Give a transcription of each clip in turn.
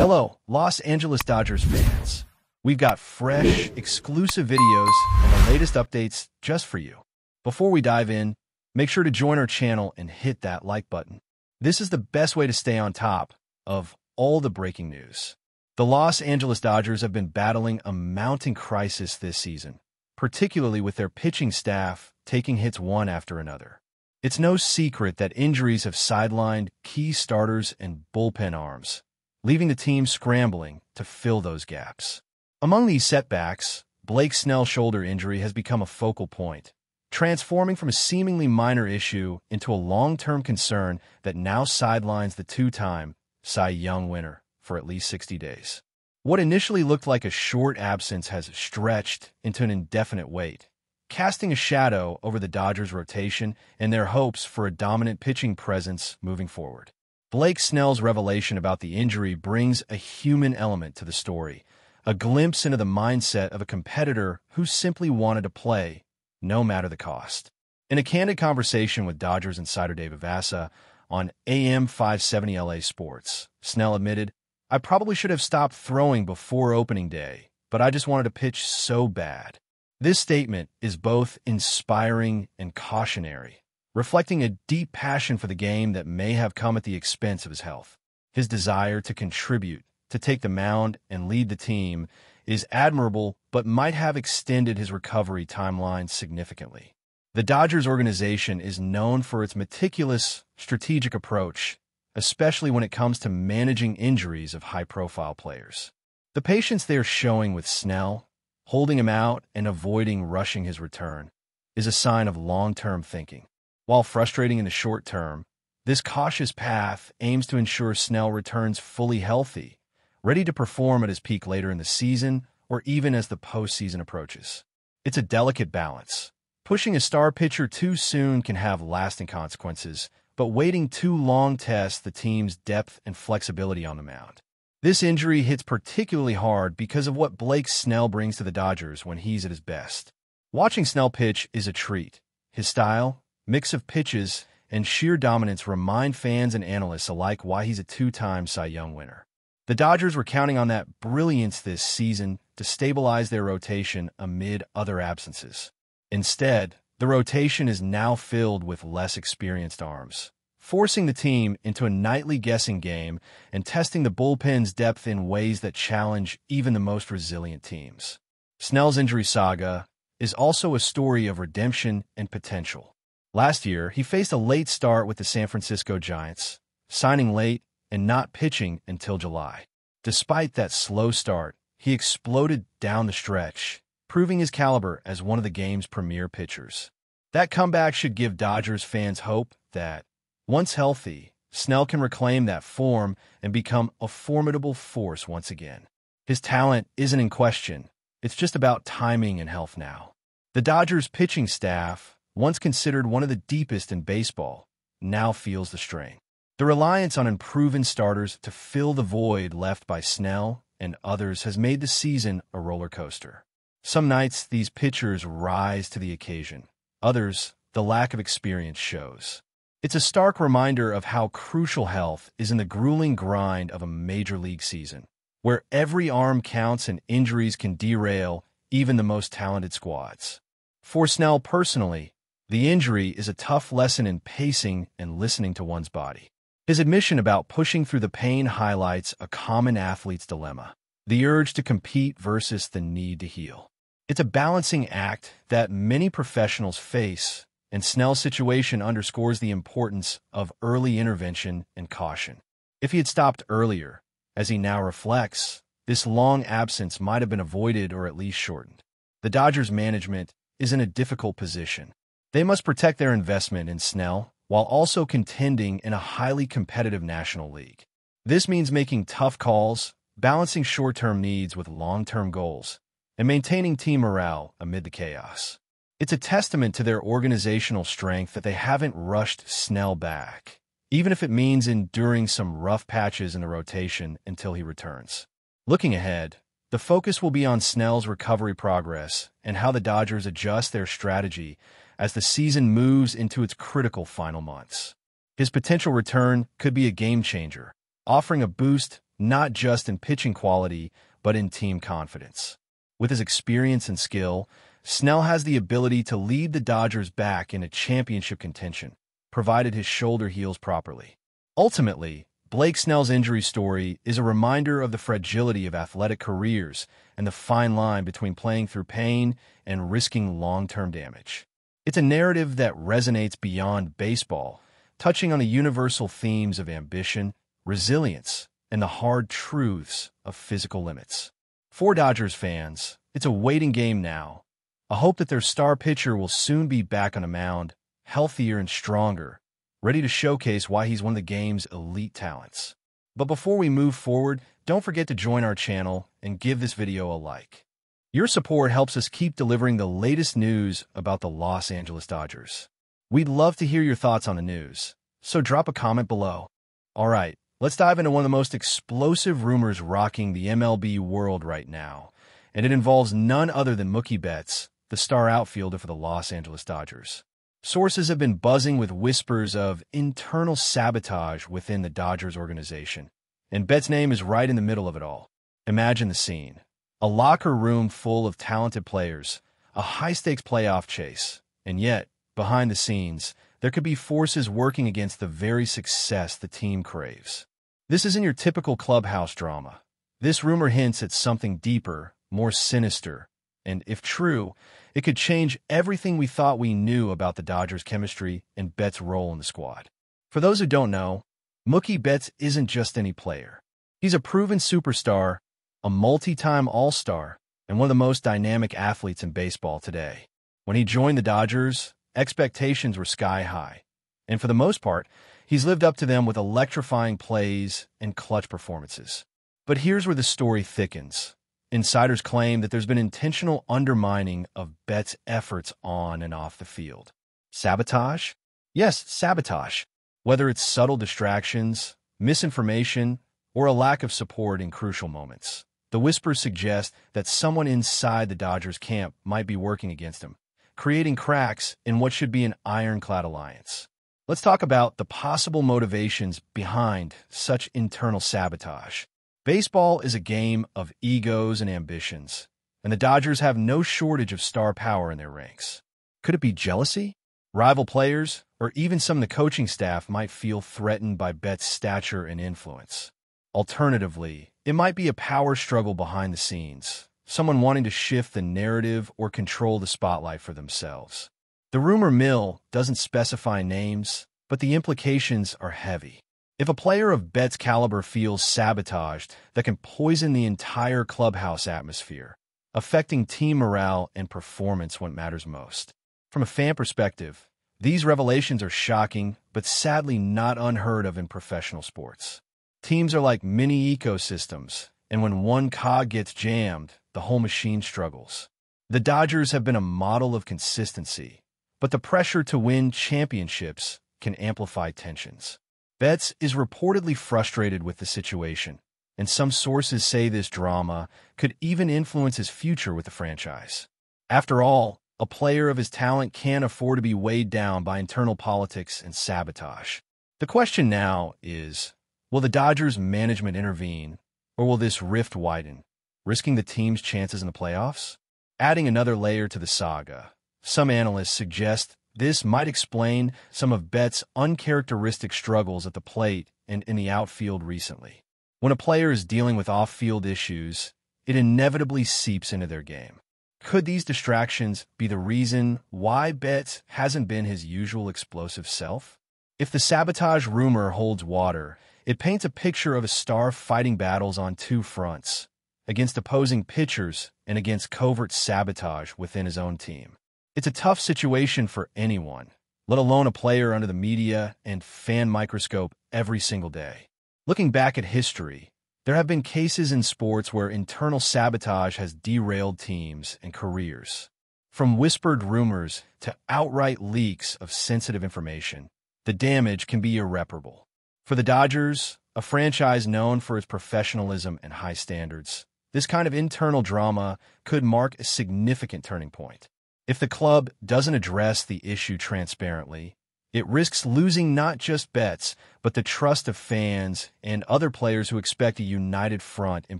Hello, Los Angeles Dodgers fans. We've got fresh, exclusive videos and the latest updates just for you. Before we dive in, make sure to join our channel and hit that like button. This is the best way to stay on top of all the breaking news. The Los Angeles Dodgers have been battling a mounting crisis this season, particularly with their pitching staff taking hits one after another. It's no secret that injuries have sidelined key starters and bullpen arms, leaving the team scrambling to fill those gaps. Among these setbacks, Blake Snell's shoulder injury has become a focal point, transforming from a seemingly minor issue into a long-term concern that now sidelines the two-time Cy Young winner for at least 60 days. What initially looked like a short absence has stretched into an indefinite wait, casting a shadow over the Dodgers' rotation and their hopes for a dominant pitching presence moving forward. Blake Snell's revelation about the injury brings a human element to the story, a glimpse into the mindset of a competitor who simply wanted to play, no matter the cost. In a candid conversation with Dodgers insider David Vasa on AM 570 LA Sports, Snell admitted, "I probably should have stopped throwing before opening day, but I just wanted to pitch so bad." This statement is both inspiring and cautionary, reflecting a deep passion for the game that may have come at the expense of his health. His desire to contribute, to take the mound and lead the team is admirable, but might have extended his recovery timeline significantly. The Dodgers organization is known for its meticulous, strategic approach, especially when it comes to managing injuries of high-profile players. The patience they are showing with Snell, holding him out and avoiding rushing his return, is a sign of long-term thinking. While frustrating in the short term, this cautious path aims to ensure Snell returns fully healthy, ready to perform at his peak later in the season or even as the postseason approaches. It's a delicate balance. Pushing a star pitcher too soon can have lasting consequences, but waiting too long tests the team's depth and flexibility on the mound. This injury hits particularly hard because of what Blake Snell brings to the Dodgers when he's at his best. Watching Snell pitch is a treat. His style, mix of pitches, and sheer dominance remind fans and analysts alike why he's a two-time Cy Young winner. The Dodgers were counting on that brilliance this season to stabilize their rotation amid other absences. Instead, the rotation is now filled with less experienced arms, forcing the team into a nightly guessing game and testing the bullpen's depth in ways that challenge even the most resilient teams. Snell's injury saga is also a story of redemption and potential. Last year, he faced a late start with the San Francisco Giants, signing late and not pitching until July. Despite that slow start, he exploded down the stretch, proving his caliber as one of the game's premier pitchers. That comeback should give Dodgers fans hope that, once healthy, Snell can reclaim that form and become a formidable force once again. His talent isn't in question. It's just about timing and health now. The Dodgers' pitching staff, once considered one of the deepest in baseball, now feels the strain. The reliance on unproven starters to fill the void left by Snell and others has made the season a roller coaster. Some nights, these pitchers rise to the occasion. Others, the lack of experience shows. It's a stark reminder of how crucial health is in the grueling grind of a major league season, where every arm counts and injuries can derail even the most talented squads. For Snell personally, the injury is a tough lesson in pacing and listening to one's body. His admission about pushing through the pain highlights a common athlete's dilemma, the urge to compete versus the need to heal. It's a balancing act that many professionals face, and Snell's situation underscores the importance of early intervention and caution. If he had stopped earlier, as he now reflects, this long absence might have been avoided or at least shortened. The Dodgers management is in a difficult position. They must protect their investment in Snell while also contending in a highly competitive National League. This means making tough calls, balancing short-term needs with long-term goals, and maintaining team morale amid the chaos. It's a testament to their organizational strength that they haven't rushed Snell back, even if it means enduring some rough patches in the rotation until he returns. Looking ahead, the focus will be on Snell's recovery progress and how the Dodgers adjust their strategy as the season moves into its critical final months. His potential return could be a game-changer, offering a boost not just in pitching quality, but in team confidence. With his experience and skill, Snell has the ability to lead the Dodgers back into championship contention, provided his shoulder heals properly. Ultimately, Blake Snell's injury story is a reminder of the fragility of athletic careers and the fine line between playing through pain and risking long-term damage. It's a narrative that resonates beyond baseball, touching on the universal themes of ambition, resilience, and the hard truths of physical limits. For Dodgers fans, it's a waiting game now, a hope that their star pitcher will soon be back on a mound, healthier and stronger, ready to showcase why he's one of the game's elite talents. But before we move forward, don't forget to join our channel and give this video a like. Your support helps us keep delivering the latest news about the Los Angeles Dodgers. We'd love to hear your thoughts on the news, so drop a comment below. All right, let's dive into one of the most explosive rumors rocking the MLB world right now, and it involves none other than Mookie Betts, the star outfielder for the Los Angeles Dodgers. Sources have been buzzing with whispers of internal sabotage within the Dodgers organization, and Betts' name is right in the middle of it all. Imagine the scene. A locker room full of talented players, a high-stakes playoff chase, and yet, behind the scenes, there could be forces working against the very success the team craves. This isn't your typical clubhouse drama. This rumor hints at something deeper, more sinister, and if true, it could change everything we thought we knew about the Dodgers' chemistry and Betts' role in the squad. For those who don't know, Mookie Betts isn't just any player. He's a proven superstar, a multi-time All-Star, and one of the most dynamic athletes in baseball today. When he joined the Dodgers, expectations were sky-high, and for the most part, he's lived up to them with electrifying plays and clutch performances. But here's where the story thickens. Insiders claim that there's been intentional undermining of Betts' efforts on and off the field. Sabotage? Yes, sabotage. Whether it's subtle distractions, misinformation, or a lack of support in crucial moments. The whispers suggest that someone inside the Dodgers camp might be working against him, creating cracks in what should be an ironclad alliance. Let's talk about the possible motivations behind such internal sabotage. Baseball is a game of egos and ambitions, and the Dodgers have no shortage of star power in their ranks. Could it be jealousy? Rival players, or even some of the coaching staff might feel threatened by Betts' stature and influence. Alternatively, it might be a power struggle behind the scenes, someone wanting to shift the narrative or control the spotlight for themselves. The rumor mill doesn't specify names, but the implications are heavy. If a player of Betts' caliber feels sabotaged, that can poison the entire clubhouse atmosphere, affecting team morale and performance when it matters most. From a fan perspective, these revelations are shocking, but sadly not unheard of in professional sports. Teams are like mini ecosystems, and when one cog gets jammed, the whole machine struggles. The Dodgers have been a model of consistency, but the pressure to win championships can amplify tensions. Betts is reportedly frustrated with the situation, and some sources say this drama could even influence his future with the franchise. After all, a player of his talent can't afford to be weighed down by internal politics and sabotage. The question now is, will the Dodgers management intervene, or will this rift widen, risking the team's chances in the playoffs? Adding another layer to the saga, some analysts suggest this might explain some of Betts' uncharacteristic struggles at the plate and in the outfield recently. When a player is dealing with off-field issues, it inevitably seeps into their game. Could these distractions be the reason why Betts hasn't been his usual explosive self? If the sabotage rumor holds water, it paints a picture of a star fighting battles on two fronts, against opposing pitchers and against covert sabotage within his own team. It's a tough situation for anyone, let alone a player under the media and fan microscope every single day. Looking back at history, there have been cases in sports where internal sabotage has derailed teams and careers. From whispered rumors to outright leaks of sensitive information, the damage can be irreparable. For the Dodgers, a franchise known for its professionalism and high standards, this kind of internal drama could mark a significant turning point. If the club doesn't address the issue transparently, It risks losing not just bets, but the trust of fans and other players who expect a united front in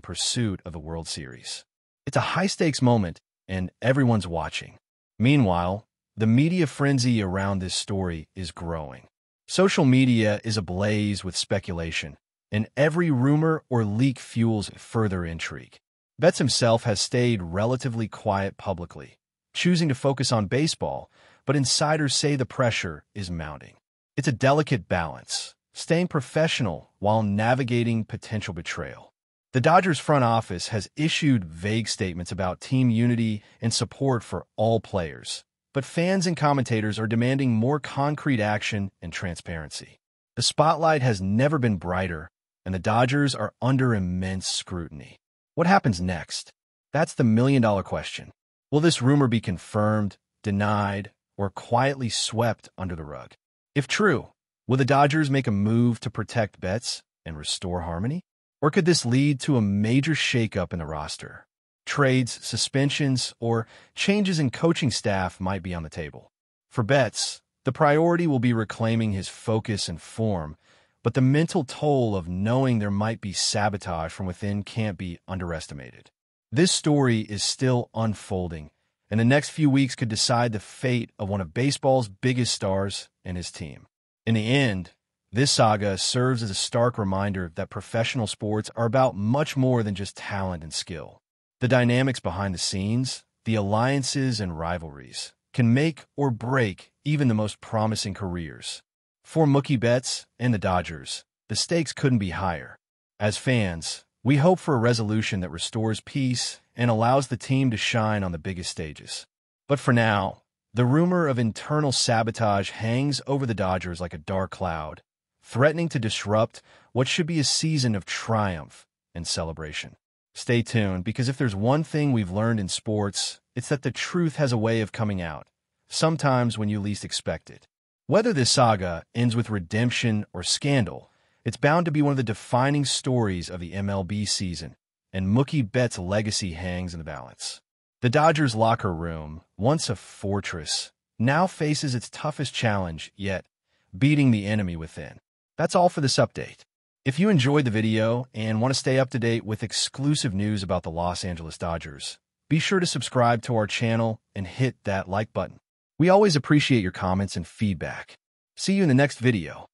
pursuit of the World Series. It's a high-stakes moment, and everyone's watching. Meanwhile, the media frenzy around this story is growing. Social media is ablaze with speculation, and every rumor or leak fuels further intrigue. Betts himself has stayed relatively quiet publicly, choosing to focus on baseball, but insiders say the pressure is mounting. It's a delicate balance, staying professional while navigating potential betrayal. The Dodgers front office has issued vague statements about team unity and support for all players, but fans and commentators are demanding more concrete action and transparency. The spotlight has never been brighter, and the Dodgers are under immense scrutiny. What happens next? That's the million-dollar question. Will this rumor be confirmed, denied, or quietly swept under the rug? If true, will the Dodgers make a move to protect Betts and restore harmony? Or could this lead to a major shakeup in the roster? Trades, suspensions, or changes in coaching staff might be on the table. For Betts, the priority will be reclaiming his focus and form, but the mental toll of knowing there might be sabotage from within can't be underestimated. This story is still unfolding, and the next few weeks could decide the fate of one of baseball's biggest stars and his team. In the end, this saga serves as a stark reminder that professional sports are about much more than just talent and skill. The dynamics behind the scenes, the alliances and rivalries, can make or break even the most promising careers. For Mookie Betts and the Dodgers, the stakes couldn't be higher. As fans, we hope for a resolution that restores peace and allows the team to shine on the biggest stages. But for now, the rumor of internal sabotage hangs over the Dodgers like a dark cloud, threatening to disrupt what should be a season of triumph and celebration. Stay tuned, because if there's one thing we've learned in sports, it's that the truth has a way of coming out, sometimes when you least expect it. Whether this saga ends with redemption or scandal, it's bound to be one of the defining stories of the MLB season, and Mookie Betts' legacy hangs in the balance. The Dodgers' locker room, once a fortress, now faces its toughest challenge yet, beating the enemy within. That's all for this update. If you enjoyed the video and want to stay up to date with exclusive news about the Los Angeles Dodgers, be sure to subscribe to our channel and hit that like button. We always appreciate your comments and feedback. See you in the next video.